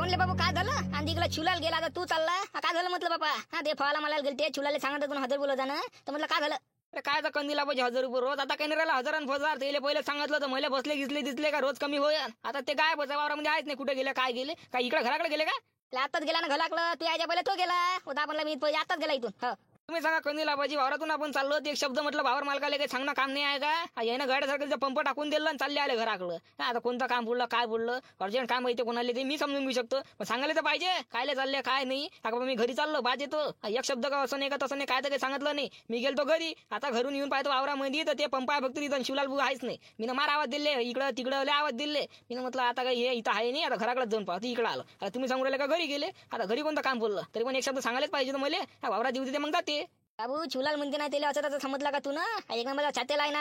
म्हणले बाबा काय झालं आणि इकडे चुलाल गेला तर तू चालला काय झालं म्हटलं बाबा हा ते फळाला मला गेलते चुलाले सांगत तुला 1000 बोलत ना तर म्हटलं काय झालं अरे काय तर कंदीला पाहिजे 1000 रुपये रोज आता काही नाही राहिला 1000 आणि 1000 त्याला पहिले सांगितलं तर मला बसले गिसले दिसले का रोज कमी होईल आता ते काय बसा वावरामध्ये आहेत नाही कुठे गेले काय गेले काय इकडे घराकडे गेले का आताच गेला ना घराकडं तू यायच्या पहिले तो गेला होता म्हणला मी आताच गेला इथून हो तुम्ही सांगा कंदीला पाहिजे वावरातून आपण चाललो एक शब्द म्हटलं भावर मालकाला काही सांगणं काम नाही आहे का यानं गाड्यासारखं पंप टाकून दिलं आणि चालले आले घराकडं आता कोणतं काम बोललं काय बोललं अर्जंट काम माहिती कोणाला ते मी समजून घेऊ शकतो पण सांगायला तर पाहिजे कायले चालले काय नाही आता मी घरी चाललो बाज येतो एक शब्द का असं नाही का तसं नाही काय तर काही सांगितलं नाही मी गेलतो घरी आता घरून येऊन पाहतो वावरामध्ये तर ते पंप आहे फक्त तिथं शिवलाल भाऊ आहेच नाही मी मार आवाज दिले इकडं तिकडं लय आवाज दिले मी म्हटलं आता काही हे इथं आहे नाही आता घराकडे जाऊन पाहतो इकडं आलो आता तुम्ही सांगू राहिले का घरी गेले आता घरी कोणतं काम बोललं तरी पण एक शब्द सांगायलाच पाहिजे तर मला वावरात देऊ ते मग जाते बाबू चुलाल म्हणते नाही त्याला असं तसं समजलं का तू ना एक नंबर छातेला आहे ना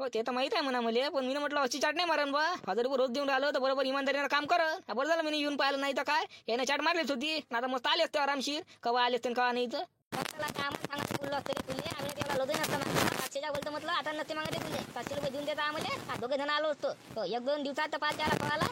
हो ते तर माहित आहे म्हणा मला पण मी म्हटलं अशी चाट नाही मारण बा 1000 रुपये रोज देऊन राहिलो तर बरोबर इमानदारीनं काम कर बरं झालं मी येऊन पाहिलं नाही तर काय याने चाट मारलीच होती आता मस्त आले असते आरामशीर कवा आले असते कवा नाही तर आम्हाला बोललो असते तुले आम्ही त्याला लोदे नसतं बोलतो म्हटलं आता नसते मागते तुले 700 रुपये देऊन देता आम्हाला 2 जण आलो असतो 1-2 दिवसात तर 5-4 पळाला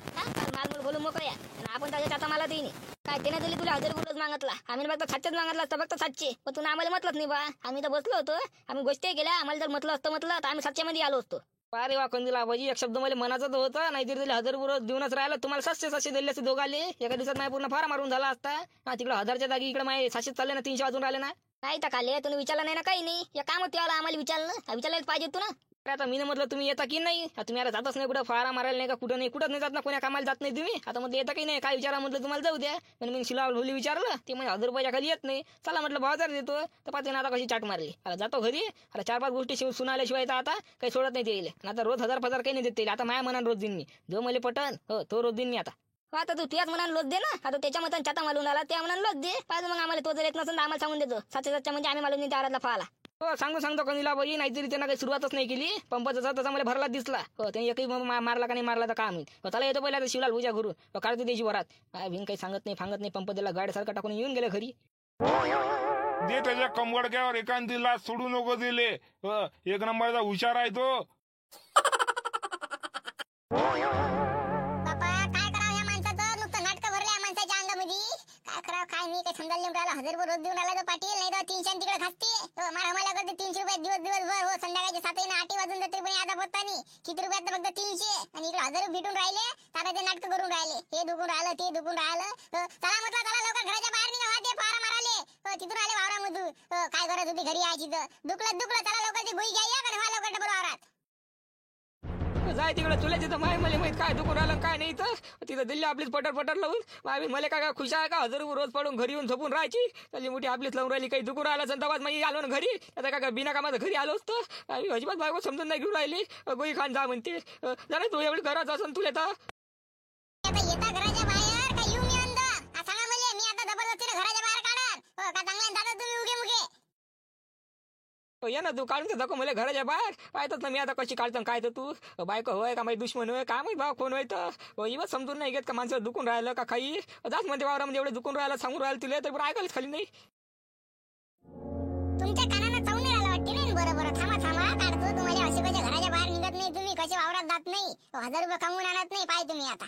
माल बोलून मोकळ्या आपण त्याच्या आता मला देईन काय त्याने दिली तुला 1000 रुपये मागितला आम्ही फक्त 700 मागितला असतं फक्त 700 पण तुला आम्हाला म्हटलंच नाही बा आम्ही तर बसलो होतो आम्ही गोष्टी केल्या आम्हाला जर म्हटलं असतं म्हटलं तर आम्ही 700 मध्ये आलो असतो अरे वा कंदीला बाजी एक शब्द मला मनाचं होतं नाहीतरी दिले 1000 रुपये देऊनच राहिलं तुम्हाला 700 दिले असते दोघाले एका दिवसात माझ्या पूर्ण फार मारून झाला असता तिकडे 1000च्या जागी इकडे माझे 700 चालले ना 300 वाजून राहिले ना नाही तर काले तुम्ही विचारलं नाही ना काही नाही या काम होते आम्हाला विचारायला पाहिजे तू ना आता मी म्हटलं तुम्ही येता की नाही तुम्ही आता जातच नाही कुठं फारा मारायला नाही का कुठं नाही कुठं नाही जात ना कोणा कामाला जात नाही तुम्ही आता म्हटलं येता की नाही काय विचारा म्हटलं तुम्हाला जाऊ द्या पण मी शिला भोली विचारलं ते म्हणजे 1000 रुपयाच्या खाली येत नाही चला म्हटलं 1000 देतो तर पाच आता कशी चाट मारली आता जातो घरी आता 4-5 गोष्टी सुनाल्याशिवाय आता काही सोडत नाही ते आता रोज 1000 काही नाही देते आता माझ्या मनात रोज देईन मी जो मला पटन हो तो रोज देईन मी आता आता तू तुझ्याच मनाला लोट दे ना आता त्याच्या मतान छाता मालून आला त्या मनाला लोट दे पाहिजे मग आम्हाला तो जर येत नसेल तर आम्हाला सांगून देतो 700 म्हणजे आम्ही मालून त्या आरातला फाला हो सांगतो कंदीला बाई नाहीतरी त्यांना काही सुरुवातच नाही केली पंपाचा तसा मला भरला दिसला हो त्याने एकही मारला का नाही मारला तर काम होईल त्याला येतो पहिला शिवलाल भुजा घरून काढतो त्याची वरात भिन काही सांगत नाही पंप दिला गाड्यासारखा टाकून येऊन गेले घरी दे त्याच्या कंबडक्यावर एकांतीला सोडू नको दिले एक नंबरचा हुशार आहे तो काय मी काय समजायला नेऊन राहिला 1000 रुपये रोज देऊन राहिला तर पाटील नाही तर 300 तिकडे खासते मला करते 300 रुपये दिवसभर हो संध्याकाळचे 7 8 वाजून जाते पण आता पत्ता नाही किती रुपयात फक्त 300 आणि इकडे 1000 भेटून राहिले आता ते नाटक करून राहिले हे दुखून राहिलं ते दुखून राहिलं चला म्हटलं चला लवकर घराच्या बाहेर निघा ते फारा माराले तिथून आले वावरामधून काय करत होती घरी यायची तर दुखलं चला लवकर ती भुई घ्या का नाही लवकर डबल वावरात जाय तिकडे तुला तिथं मला माहित काय दुखून राहिलं काय नाही तर तिथं दिल्ली आपलीच पटर लावून मला काय खुश आहे का 1000 रुपये रोज पडून घरी येऊन झोपून राहायची त्याची मोठी आपलीच लावून राहिली काही दुखून राहिला संताबाद मी आलो ना घरी आता काय बिना कामाचं घरी आलो असतो आम्ही अजिबात बायको समजून नाही घेऊन राहिली गोई खान जा म्हणते जरा तू एवढी घरात असून तुला तर येता घराच्या बाहेर का येऊन सांगा मला मी आता जबरदस्तीने घराच्या बाहेर काढणार का चांगल्या जाता तुम्ही उगे मुगे या ना तू काढून घे दाखव मला घराच्या बाहेर पाहतच ना मी आता कशी काढतो काय तर तू बायको होय का माझी दुश्मन होय काय माहिती भाव कोण होय तर इवच समजून नाही घेत का माणसं दुखून राहिलं का काही जास्त म्हणते वावरामध्ये एवढं दुखून राहिलं सांगून राहिलं तुला तर ऐकायलाच खाली नाही तुमच्या कानाला चावून राहिला वाटते नाही बरोबर थांबा काढतो तुम्हाला असे कसे घराच्या बाहेर निघत नाही तुम्ही कसे वावरात जात नाही 1000 रुपये कमवून आणत नाही पाय तुम्ही आता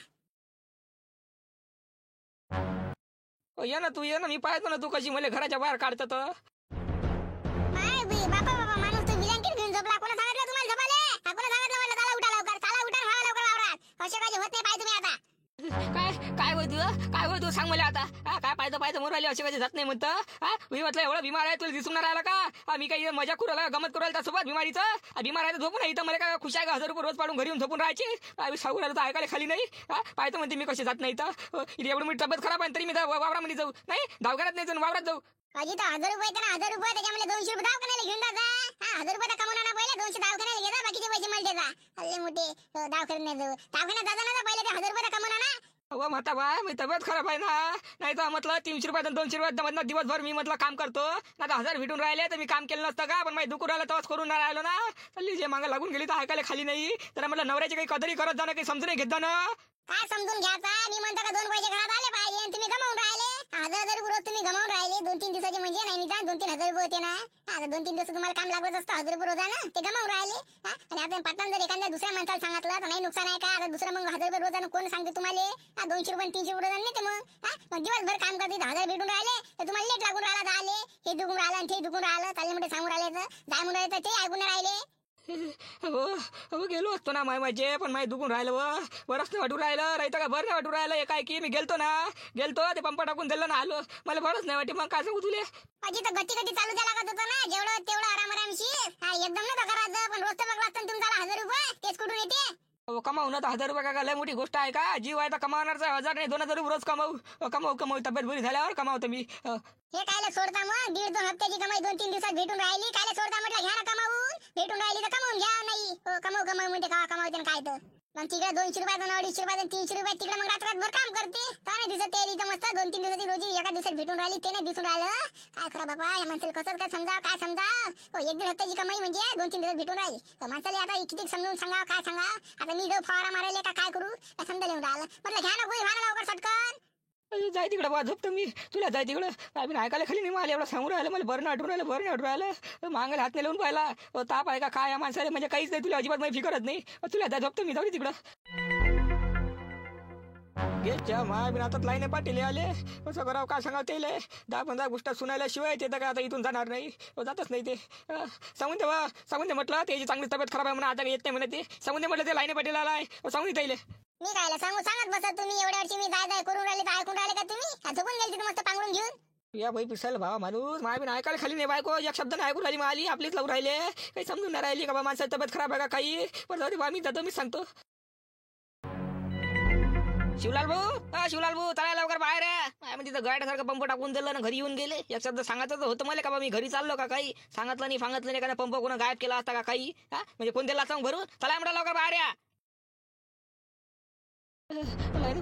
ये ना तू ये ना मी पाहतो ना तू कशी मला घराच्या बाहेर काढतो तर बापा माणूस तू ब्लँकेट घेऊन झोपला कोणा सांगितलं तुम्हाला झोपाले कोणा सांगितलं मला चला उठा लवकर वावरात असे काय होत नाही पाय तुम्ही आता काय होय तू सांग मला आता काय पाहिजे मोर राहिले असे कसे जात नाही म्हणतं मी म्हटलं एवढं बिमार आहे तुला दिसून राहिला का मी काही मजा करू राहिला गमत करू राहिला त्यासोबत बिमारीचं बिमार आहे तर झोपून इथं मला काय खुश आहे का 1000 रुपये रोज पाडून घरी येऊन झोपून राहायची सांगू राहिलं तर ऐकायला खाली नाही पाहतो म्हणते मी कसे जात नाही तर एवढी मोठी तब्येत खराब आहे तरी मी वावरामध्ये जाऊ नाही दवाखान्यात नाही जाऊन वावरात जाऊ अजी तर 1000 रुपये तर 1000 रुपये त्याच्यामध्ये 200 रुपये दवाखान्याला घेऊन जा 1000 रुपये तर कमवणार पहिले 200 दवाखान्याला घेता बाकीचे पैसे मला देता हल्ले मोठे दवाखान्यात जाऊ दवाखान्यात जाता ना पहिले ते 1000 रुपये तर कमवणार ना हो म्हणता बाय मी तब्येत खराब आहे ना नाही तर म्हटलं 300 रुपये 200 रुपये दिवसभर मी म्हटलं काम करतो आता 1000 भेटून राहिले तर मी काम केलं नसतं का पण माझी दुखून राहिलं तेव्हाच करून राहिलो ना चालली जे मागं लागून गेली तर ऐकायला खाली नाही तर म्हटलं नवऱ्याची काही कदरी करत जाणं काही समजून घेत जाणं काय समजून घ्यायचा मी म्हणतो का 2 पैसे घरात आले पाहिजे तुम्ही गमावून राहिले 1000 रुपये रोज तुम्ही गमावून राहिले 2-3 दिवसाचे म्हणजे नाही निदान 2-3 हजार रुपये होते ना आता 2-3 दिवस तुम्हाला काम लागत असतं 1000 रुपये रोजानं ते गमावून राहिले. आणि आपण पाटण जर एखाद्या दुसऱ्या माणसाला सांगितलं तर नाही नुकसान आहे का? आता दुसरं मग 1000 रुपये रोजानं कोण सांगते तुम्हाला? 200 रुपये 300 रुपये रोजानं नेते मग दिवसभर काम करते 1000 भेटून राहिले तर तुम्हाला लेट लागून राहिला. आले हे दुखून राहिलं आणि ते दुखून राहिलं चालले म्हणजे सांगून राहिले तर जाय म्हणून राहिले तर ते ऐकून राहिले. हो गेलो असतो ना माझे पण माही दुखून राहिलं बरंच नाही वाटून राहिलं राहतं का बरं नाही वाटून राहिलं. काय की मी गेलतो ते पंप टाकून दिलं ना आलो मला बरंच नाही वाटे. मग काय सांगू तुले अजी तर गती चालू द्या लागत होतं ना जेवढं तेवढं आरामशीर. एकदम नका करायचं पण रोज तर बघ लागतं तुमचा 1000 रुपये तेच कुठून येते? कमावून तर 1000 रुपये काय लय मोठी गोष्ट आहे का? जीव आहे तर कमावणारचा 1000 नाही 2000 रुपये रोज कमावू तब्येत बरी झाल्यावर कमावतो मी. हे कायला सोडता मग 1.5-2 हप्त्याची कमाई 2-3 दिवसात भेटून राहिली कायला सोडता म्हटलं घ्या ना कमावून. भेटून राहिली तर कमावून घ्या. नाही कमाव म्हणते का कमावते काय तर मग तिकडे 200 रुपयाचं 250 रुपयाचं 300 रुपये तिकडे मग रात्रभर काम करते का नाही दिसत ते इथं मस्त 2-3 दिवसाची रोजी एका दिवसात भेटून राहिली ते नाही दिसून राहिलं. काय करा बाबा या माणसाला कसं काय समजा 1-1.5 हप्त्याची कमाई म्हणजे 2-3 दिवसात भेटून राहिली तर माणसाला आता किती समजून सांगा काय सांगा. आता मी जाऊ फवारा मारायला का काय करू समजा येऊन राहिलं म्हटलं घ्या ना गोळी व्हा ना लवकर सटकन. जाय तिकडं बा झोपतो मी तुला जाय तिकडं. आम्ही ऐकायला खाली नाही मला एवढं सांगून राहिलं मला बरं आठवून राहिलं मागायला हात नाही लावून पाहिला ताप आहे का काय माणसाला म्हणजे काहीच नाही तुला अजिबात माहिती फिकरत नाही. तुला जाय झोपतो मी जाऊ दे तिकडं. गेच्या माय बिन आता लाईने पाटील आले असं करावं काय सांगावं ते 10-15 गोष्ट सुनायला शिवाय ते तर काय आता इथून जाणार नाही जातच नाही ते. सांगून दे म्हटलं त्याची चांगली तब्येत खराब आहे म्हणून आता येत नाही म्हणे ते सांगून दे म्हटलं ते लाईने पाटील आलाय सांगून दे मी कायला सांगत बसा तुम्ही एवढ्या वर्षी मी जाय करून राहिले तर ऐकून राहिले का तुम्ही? झोपून गेली तिथे मस्त पांघरून घेऊन. या भाई पिसायला भावा माणूस माय बिन ऐकायला खाली नाही बायको एक शब्द नाही ऐकून राहिली माली आपलीच लावून राहिले काही समजून नाही राहिली का बा माणसाची तब्येत खराब आहे का काही. पण जाऊ दे बा मी जातो मी सांगतो. शिवलाल भाऊ चला लवकर बाहेर म्हणजे तिथं गाड्यासारखं पंप टाकून दिलं ना घरी येऊन गेले. एक शब्द सांगायचं होतं मला का बा मी घरी चाललो का काही सांगितलं नाही का पंप कोणा गायब केला असता का काही म्हणजे कोण दिला सांग भरून चला म्हणा लवकर बाहेर या.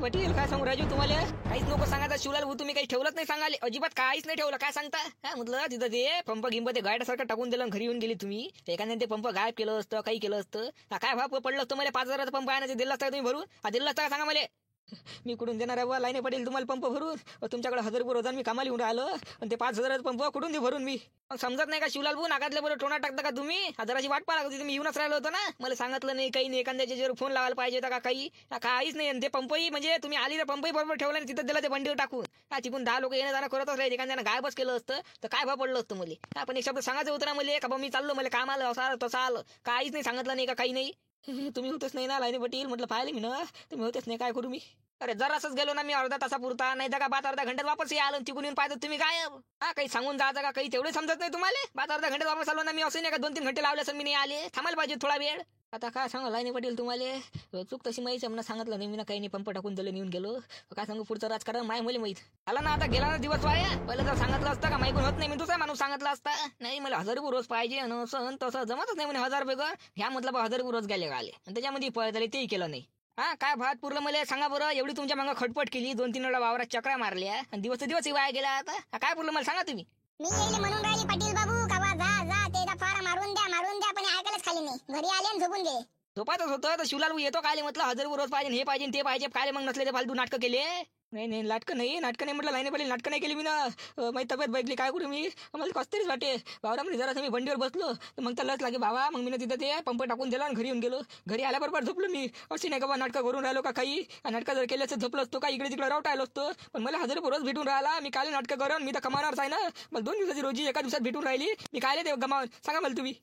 पाटील काय सांगू राजू तुम्हाला काहीच नको सांगायचं शिवलाल भाऊ तुम्ही काही ठेवलंच नाही सांगाले अजिबात काहीच नाही ठेवलं काय सांगता म्हटलं तिथं ते पंप गिंप ते गाड्यासारखं टाकून दिलं घरी येऊन गेली तुम्ही एखाद्याने ते पंप गायब केलं असतं काही केलं असतं काय भाव पडलं असतं मला 5000चा पंप आहे ना ते दिला असता तुम्ही भरून दिला असता का सांगा मला. मी कुठून देणार आहे लाईने पडेल तुम्हाला पंप भरून तुमच्याकडे 1000 रुपये रोजान मी कामाला येऊन राहिलो आणि ते 5000 पंप कुठून दे भरून मी समजत नाही का शिवलाल भाऊ नाकातल्या बरोबर टोना टाकता का तुम्ही 1000ची वाट पाहा लागते. तुम्ही येऊनच राहिलो होतं ना मला सांगितलं नाही काही नाही एखाद्याच्या जर फोन लावायला पाहिजे होता का काही काहीच नाही. ते पंपही म्हणजे तुम्ही आली तर पंपही बरोबर ठेवला नाही तिथं दिला ते बंडीवर टाकून तिकून 10 लोक येणं जाणं करत असले एखाद्यानं गायबच केलं असतं तर काय भाव पडलं असतं मला. आपण एक शब्द सांगायचं होतं ना मला का मी चाललो मला काम आलं असं तसं आलं काहीच नाही सांगितलं नाही का काही नाही. तुम्ही होतच नाही ना लाईने पटेल म्हटलं पाहिले मी ना तुम्ही होतेच नाही काय करू मी. अरे जरासच गेलो ना मी अर्धा तासापुरता नाही तर का 12-13 घंट्यात वापस आलो तिकून येऊन पाहिजे तुम्ही काय काही सांगून जायचं का काही तेवढे समजत नाही तुम्हाला 12-13 घंट्यात वापस आलो ना मी असं नाही का 2-3 घंटे लावले असं मी नाही आले थांबायला पाहिजे थोडा वेळ. आता काय सांगा लाईने पटेल तुम्हाला चूक तशी माहिती म्हणून सांगितलं नाही मी ना काही नाही पंप टाकून दिलं निघून गेलो काय सांगू पुढचं राजकारण माय मुली माहित आला ना आता गेला ना दिवस वाया पहिलं जर सांगितलं असतं का माहिती होत नाही मी दुसरा माणूस सांगितलं असता नाही मला 1000 रुपये रोज पाहिजे असं तसं जमतच नाही म्हणे 1000 रुपये कर ह्या मतलब 1000 रुपये रोज गेले आणि त्याच्यामध्ये पळत तेही केलं नाही. काय भात पुरलं मला सांगा बरं एवढी तुमच्या मागं खटपट केली 2-3 वेळा वावरात चक्रा मारल्या आणि दिवस वाया गेला आता काय पुरलं मला सांगा तुम्ही. मी येईल म्हणून राहिली पाटील बाबू का जा ते फार मारून द्या पण ऐकायलाच खाली नाही घरी आले आणि झोपून गेले. झोपायच होतं तर शिवलाल येतो काय म्हटलं 1000 रुपये रोज पाहिजे हे पाहिजे ते पाहिजे काय मग नसले ते फालतू नाटकं केले. नाही नाटकं नाही म्हटलं लाईने पडले नाटकं नाही केली मी ना माझी तब्येत बघली काय करू मी मला कसतरीच वाटे बावरामध्ये जरा मी बंडीवर बसलो तर मग त्यालाच लागे बाबा मग मी तिथं ते पंप टाकून दिला आणि घरी येऊन गेलो. घरी आल्याबरोबर झोपलो मी अशी नाही का बा नाटकं करून राहिलो का काही नाटकं जर केल्याचं झोपलो असतो का इकडे तिकडे रावटायलो असतो पण मला 1000 रुपये रोज भेटून राहिला मी काल नाटकं करून मी तर कमावणारच आहे ना मग 2 दिवसाची रोजी एका दिवसात भेटून राहिली मी काय ते गमावून सांगा मला तुम्ही.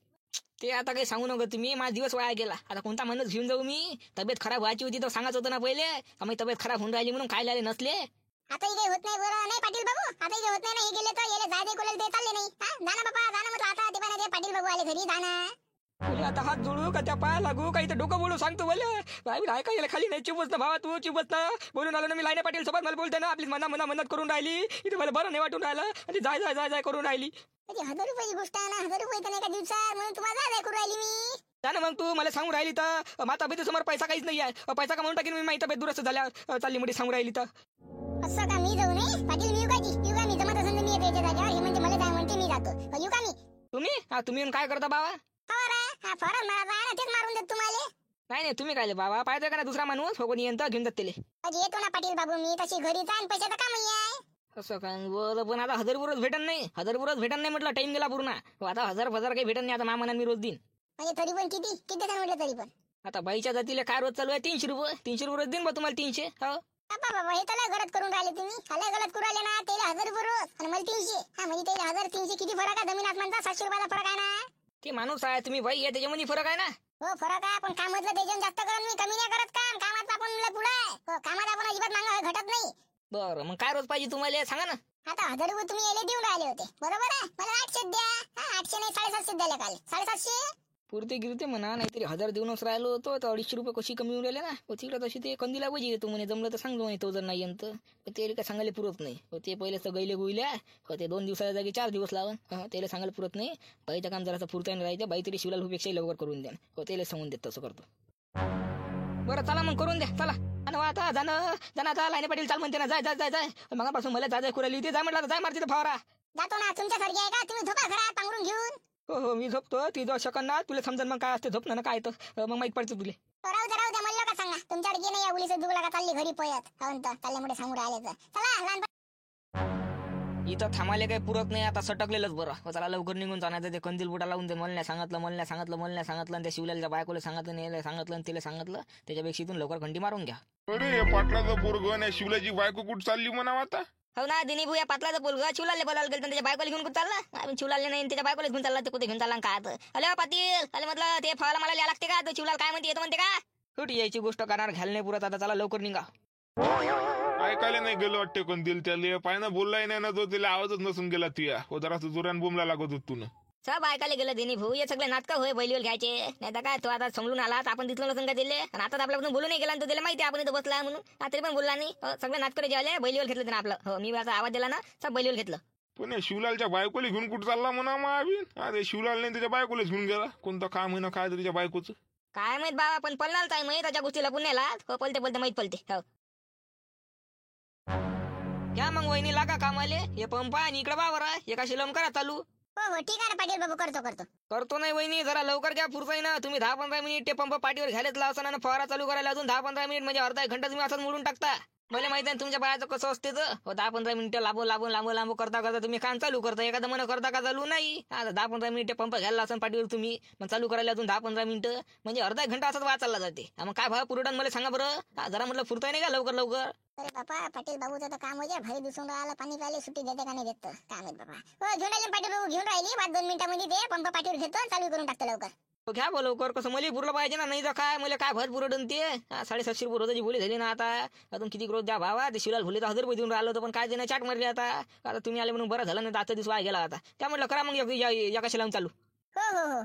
ते आता काही सांगू नका तुम्ही माझा दिवस वाया गेला आता कोणता माणूस घेऊन जाऊ मी तब्येत खराब व्हायची होती तर सांगायचं होतं ना पहिले का माझी तब्येत खराब होऊन राहिली म्हणून काय आले नसले. आता काही होत नाही बरं नाही पाटील बाबू आता काही होत नाही हे गेले तर येले जाय कोलेल ते चालले नाही जाना बाबा जाना म्हटलं आता ते पण पाटील बाबू आले घरी जाना आता हात जोडू का त्या पाया लागू काही तर डोकं बोलू सांगतो बोले ऐका याला खाली नाही चुपच ना भावा तू चुपच ना बोलून आलो ना मी लाईने पाटील सोबत मला बोलते ना आपली मनात करून राहिली इथे मला बरं नाही वाटून राहिलं आणि जाय करून राहिली. 1000 रुपयाची गोष्ट आहे ना 1000 रुपये तर नाही का दिवसात म्हणून तुम्हाला जाय करून राहिली मी. ना मग तू मला सांगून राहिली तर माझ्या तब्येतीसमोर पैसा काहीच नाही आहे पैसा कमावून टाकीन मी माझी तब्येत दुरुस्त झाल्या चालली मोठी सांगून राहिली तर असं का मी जाऊ नये पाटील मी येऊ का मी जमत असेल मी येते जागेवर हे म्हणजे मला जाय म्हणते मी जातो येऊ का मी. तुम्ही येऊन काय करता बाबा फरक मला तेच मारून देत तुम्हाला. नाही तुम्ही काय बाबा पाहिजे का ना दुसरा माणूस कोणी येतं घेऊन जात त्याला येतो ना पाटील बाबू मी तशी घरी जाईन पैशाचं काम आहे असं काय बरं, पण आता 1000 भेटन नाही, 1000 भेटन नाही म्हटलं, टाइम गेला पूर्ण. आता 1000 काही भेटन नाही आता मामानं मी रोज देईन. म्हणजे तरी पण किती जण म्हटलं तरी पण आता बाईच्या जातीला काय रोज चालू आहे 300 रुपये रोज देईन बा तुम्हाला 300. हो बाबा बाबा हे तर लय गलत करून राहिले तुम्ही, लय गलत करून राहिले ना. त्याला 1000 रोज आणि मला 300. हा म्हणजे त्याला 1000 300 किती फरक आहे? जमीन आसमानचा 700 रुपयाचा फरक आहे ना. ते माणूस आहे, तुम्ही बाई आहे, त्याच्यामध्ये फरक आहे ना. हो फरक आहे, पण कामातलं त्याच्यानं जास्त करत मी कमी नाही करत काम. कामात आपण लय पुढे आहे. हो कामात आपण अजिबात मागं घटत नाही. बरं मग काय रोज पाहिजे तुम्हाला सांगा ना. आता 1000 रुपये तुम्ही यायला देऊन राहिले होते बरोबर आहे. मला 800 द्या. 800 नाही 750 द्यायला काल 750. पुरते गिरते म्हणा, नाहीतरी 1000 देऊनच राहिलो होतो तर 250 रुपये कशी कमी होऊन राहिले ना. तिकडे तशी ते कंदीला वजी येतो म्हणे, जमलं तर सांगतो म्हणे तो जर नाही येत तर. ते काय सांगायला पुरत नाही. ते पहिले तर गैले गुईल्या ते 2 दिवसाच्या जागी 4 दिवस लावून त्याला सांगायला पुरत नाही. बाईचं काम जरासं पुरताने राहायचं, बाई तरी शिवलाल पेक्षाही लवकर करून द्या. त्याला सांगून देत तसं करतो. बरं चला मग करून द्या चला. आणि आता जाणं आता लाईने पाटील चाल म्हणते ना, जाय मगापासून मला जाय कुराली ते जाय म्हटलं, जाय मारते फवारा. जातो ना तुमच्यासारखी आहे का तुम्ही? झोपा घरात पांघरून घेऊन. हो मी झोपतो, ती जो शकन ना तुला समजा मग काय असते झोप ना काय तर मग माहित पडतं तुला. राहू द्या म्हणलं का सांगा. तुमच्याकडे नाही या उलीचं दुगला का चालली घरी पळत काऊन तर चालल्यामुळे सांगू राहिले तर. चला लहान इथं थांबायला काही पुरत नाही, आता सटकलेलंच बरं. चला लवकर निघून जाण्याचं. ते कंदील बुटा लावून ते मला नाही सांगितलं आणि त्या शिवल्याच्या बायकोला सांगितलं नाही सांगितलं आणि तिला सांगितलं. त्याच्यापेक्षा इथून लवकर खंडी मारून घ्या. अरे हे पाटलाचं पोरगं आणि शिवल्याची बायको कुठं चालली म्हणावं आता? हो ना दिनी भू, या पातलाचं पोलगा चिवलाले बोलायला गेलं त्याच्या बायकोला घेऊन कुठं चालला? आम्ही चिवलाले नाही त्याच्या बायकोला घेऊन चालला. ते कुठे घेऊन चालला काय? अरे पाटील अरे म्हटलं ते फळाला मला लिहा लागते का? तो चिवलाल काय म्हणते येतो म्हणते का? कुठे यायची गोष्ट करणार, घ्यायला नाही पुरत. आता चला लवकर निघा. ऐकायला नाही गेलो वाटते कोण दिल त्याला. पायनं बोललाय नाही ना तो, त्याला आवाजच नसून गेला तुया. जरा जोरान बोंबला लागत होत तू. सब ऐकायला गेलं दिनी भाऊ. हे सगळे नाटक होय बैलीवर घ्यायचे नाही तर काय. तो आता समजून आला आपण दिसलो नसून का दिले, आणि आता आपल्यापासून बोलू नाही गेला. तो त्याला माहिती आपण इथं बसला म्हणून, तरी पण बोलला नाही. सगळे नाटक जेवले बैलीवर घेतलं त्यानं आपलं. हो मी आता आवाज दिला ना, सब बैलीवर घेतलं. पण या शिवलालच्या बायकोला घेऊन कुठं चालला म्हणा मग अभिन? अरे शिवलाल नाही त्याच्या बायकोलाच घेऊन गेला. कोणतं काम आहे ना काय त्याच्या बायकोचं काय माहित बाबा, पण पळणार काय माहित त्याच्या गोष्टीला पुण्याला. हो पलते माहित पलते. हो घ्या मग वहिनी लागा कामाले. हे पंप आणि इकडे बावर एका शिलम करा चालू. हो ठीक आहे ना पाटील बाबू, करतो. नाही वहिनी, जरा लवकर घ्या, पुरताय ना. तुम्ही 10-15 मिनिट ते पंप पाठीवर घ्यायलाच लावसान आणि फवारा चालू करायला अजून 10-15 मिनिट म्हणजे अर्धा 1 घंटा तुम्ही असंच मोडून टाकता. मला माहिती आहे तुमच्या बाळाचं कसं असते तर. 10-15 मिनिटं लांबू करता तुम्ही काम चालू करता. एखादं मन करता का चालू नाही. आता 10-15 मिनिटं पंप घ्यायला लावसान पाठीवर तुम्ही, मग चालू करायला अजून 10-15 मिनिटं म्हणजे अर्धा 1 घंटा असाच वाया चालला जाते. मग काय भाव पुरवठा मला सांगा बरं. जरा म्हटलं पुरताय नाही का लवकर. अरे बाबा पाटील बाबूचं तर काम होते. भारी दिसून राहिला, पाणी प्यायला सुट्टी देते का नाही देत काय माहित बाबा. हो घेऊन राहिले पाटील बाबू, घेऊन राहिली. 2 मिनिटांमध्ये ते पंप पाठीवर घेतो, चालू करून टाकतो लवकर. घ्या बा लवकर. कसं मला पुरलं पाहिजे ना, नाही तर काय मला काय भर पुरवठन ते. 750 रुपये रोजाची बोली झाली ना. आता अजून किती रोज द्या भावा. ते शिवलाल भोले तर 1000 रुपये देऊन राहिलं होतं, पण काय देणं चाट मारली. आता तुम्ही आले म्हणून बरं झालं नाही, आजचा दिवस वाया गेला. आता त्या म्हटलं करा मग एका शिलावून चालू. हो